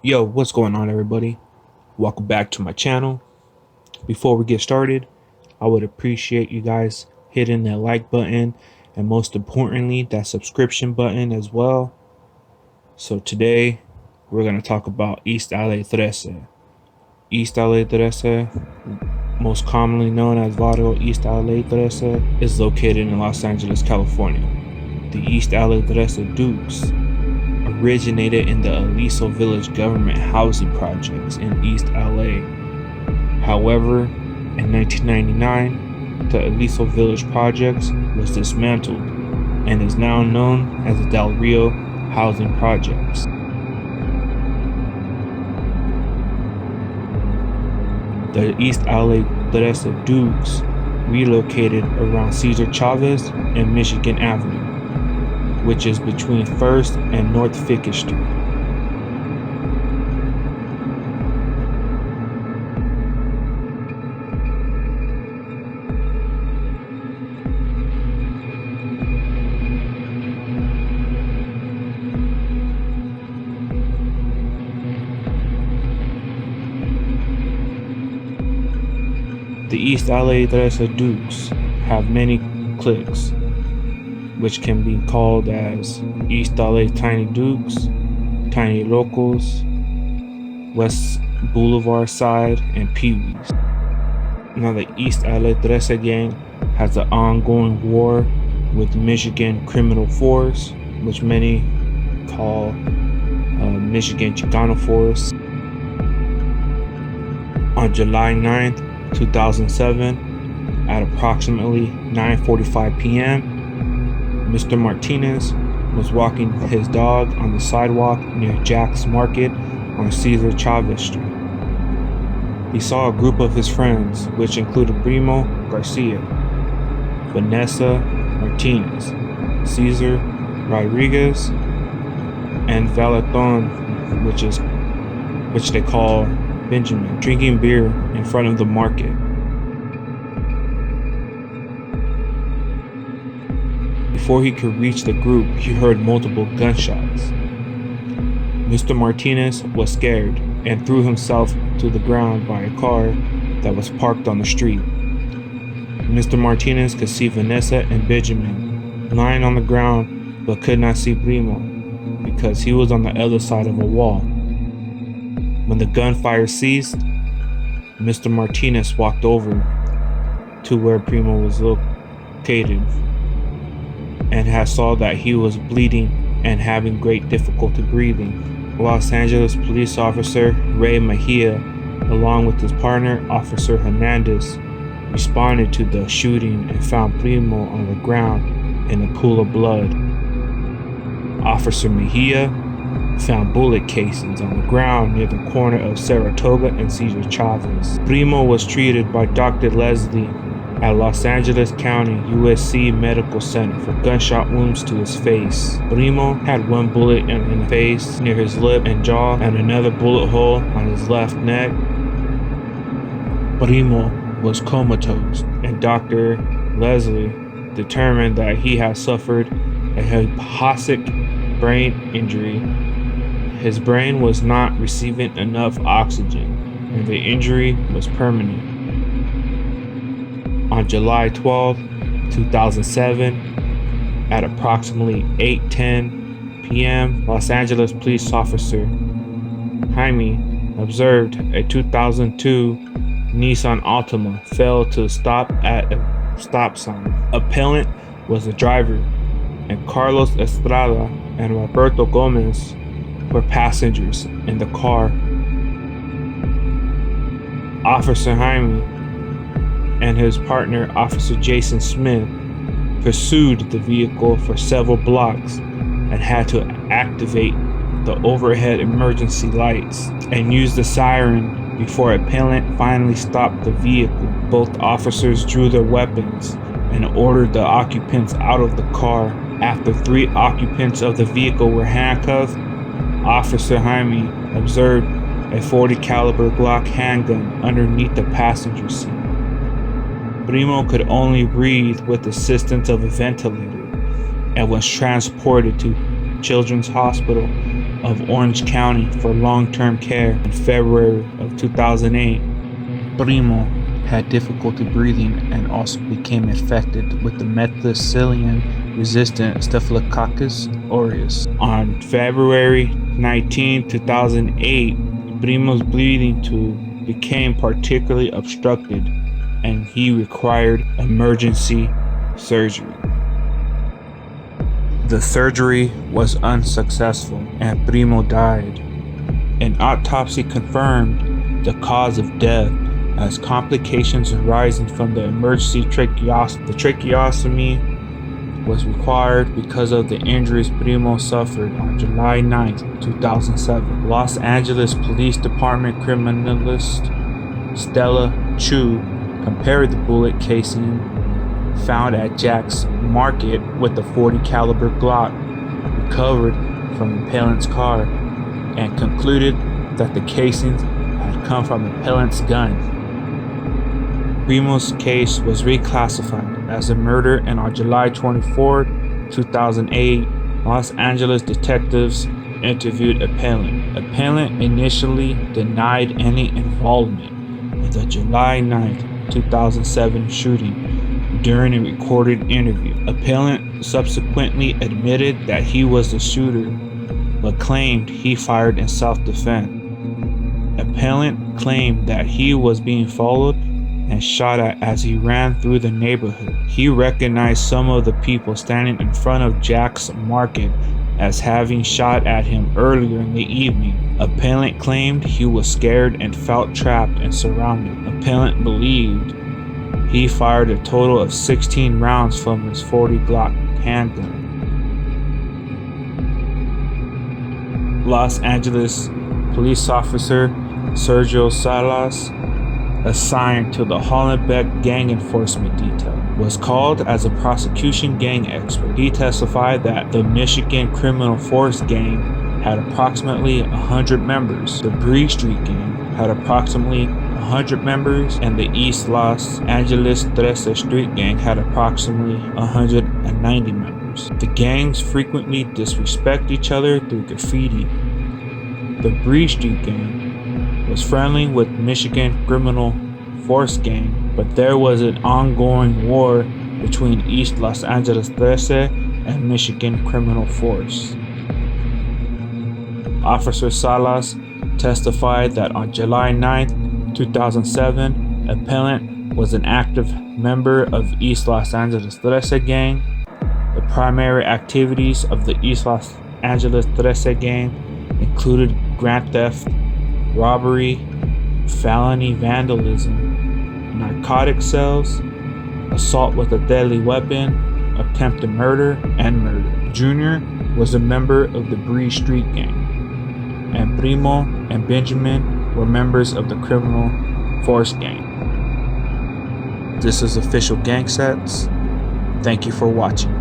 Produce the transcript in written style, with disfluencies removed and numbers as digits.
Yo, what's going on, everybody? Welcome back to my channel. Before we get started, I would appreciate you guys hitting that like button and most importantly, that subscription button as well. So today, we're going to talk about East LA 13. East LA 13, most commonly known as Barrio East LA 13, is located in Los Angeles, California. The East LA 13 Dukes originated in the Aliso Village government housing projects in East LA. However, in 1999, the Aliso Village projects was dismantled and is now known as the Del Rio housing projects. The East LA Teresa Dukes relocated around Cesar Chavez and Michigan Avenue, which is between 1st and North Ficke Street. The East LA Teresa Dukes have many cliques, which can be called as East LA Tiny Dukes, Tiny Locals, West Boulevard Side, and Pee-wees. Now the East LA 13 gang has an ongoing war with Michigan Criminal Force, which many call Michigan Chicano Force. On July 9th, 2007, at approximately 9:45 p.m., Mr. Martinez was walking his dog on the sidewalk near Jack's Market on Cesar Chavez Street. He saw a group of his friends, which included Primo Garcia, Vanessa Martinez, Cesar Rodriguez, and Valaton, which they call Benjamin, drinking beer in front of the market. Before he could reach the group, he heard multiple gunshots. Mr. Martinez was scared and threw himself to the ground by a car that was parked on the street. Mr. Martinez could see Vanessa and Benjamin lying on the ground but could not see Primo because he was on the other side of a wall. When the gunfire ceased, Mr. Martinez walked over to where Primo was located and saw that he was bleeding and having great difficulty breathing. Los Angeles police officer Ray Mejia, along with his partner, Officer Hernandez, responded to the shooting and found Primo on the ground in a pool of blood. Officer Mejia found bullet casings on the ground near the corner of Saratoga and Cesar Chavez. Primo was treated by Dr. Leslie at Los Angeles County USC Medical Center for gunshot wounds to his face. Primo had one bullet in the face near his lip and jaw and another bullet hole on his left neck. Primo was comatose, and Dr. Leslie determined that he had suffered a hypoxic brain injury. His brain was not receiving enough oxygen, and the injury was permanent. On July 12, 2007, at approximately 8:10 p.m., Los Angeles police officer Jaime observed a 2002 Nissan Altima fail to stop at a stop sign. Appellant was the driver, and Carlos Estrada and Roberto Gomez were passengers in the car. Officer Jaime and his partner, Officer Jason Smith, pursued the vehicle for several blocks and had to activate the overhead emergency lights and use the siren before appellant finally stopped the vehicle. Both officers drew their weapons and ordered the occupants out of the car. After 3 occupants of the vehicle were handcuffed, Officer Jaime observed a .40 caliber Glock handgun underneath the passenger seat. Primo could only breathe with assistance of a ventilator and was transported to Children's Hospital of Orange County for long-term care in February of 2008. Primo had difficulty breathing and also became infected with the methicillin-resistant Staphylococcus aureus. On February 19, 2008, Primo's breathing tube became particularly obstructed and he required emergency surgery. The surgery was unsuccessful and Primo died. An autopsy confirmed the cause of death as complications arising from the emergency tracheostomy. The tracheostomy was required because of the injuries Primo suffered on July 9, 2007. Los Angeles Police Department criminalist Stella Chu compared the bullet casing found at Jack's Market with the .40 caliber Glock recovered from appellant's car and concluded that the casings had come from appellant's gun. Primo's case was reclassified as a murder, and on July 24, 2008, Los Angeles detectives interviewed appellant. Appellant initially denied any involvement in the July 9, 2007 shooting during a recorded interview. Appellant subsequently admitted that he was the shooter, but claimed he fired in self-defense. Appellant claimed that he was being followed and shot at as he ran through the neighborhood. He recognized some of the people standing in front of Jack's Market as having shot at him earlier in the evening. Appellant claimed he was scared and felt trapped and surrounded. Appellant believed he fired a total of 16 rounds from his .40 Glock handgun. Los Angeles police officer Sergio Salas, assigned to the Hollenbeck Gang Enforcement Detail, was called as a prosecution gang expert. He testified that the Michigan Criminal Force Gang had approximately 100 members, the Bree Street Gang had approximately 100 members, and the East Los Angeles 13 Street Gang had approximately 190 members. The gangs frequently disrespect each other through graffiti. The Bree Street Gang was friendly with Michigan Criminal Force Gang, but there was an ongoing war between East Los Angeles 13 and Michigan Criminal Force. Officer Salas testified that on July 9, 2007, appellant was an active member of East Los Angeles 13 Gang. The primary activities of the East Los Angeles 13 Gang included grand theft, robbery, felony vandalism, narcotic sales, assault with a deadly weapon, attempted murder, and murder. Junior was a member of the Bree Street Gang, and Primo and Benjamin were members of the Criminal Force Gang. This is Official Gang Sets. Thank you for watching.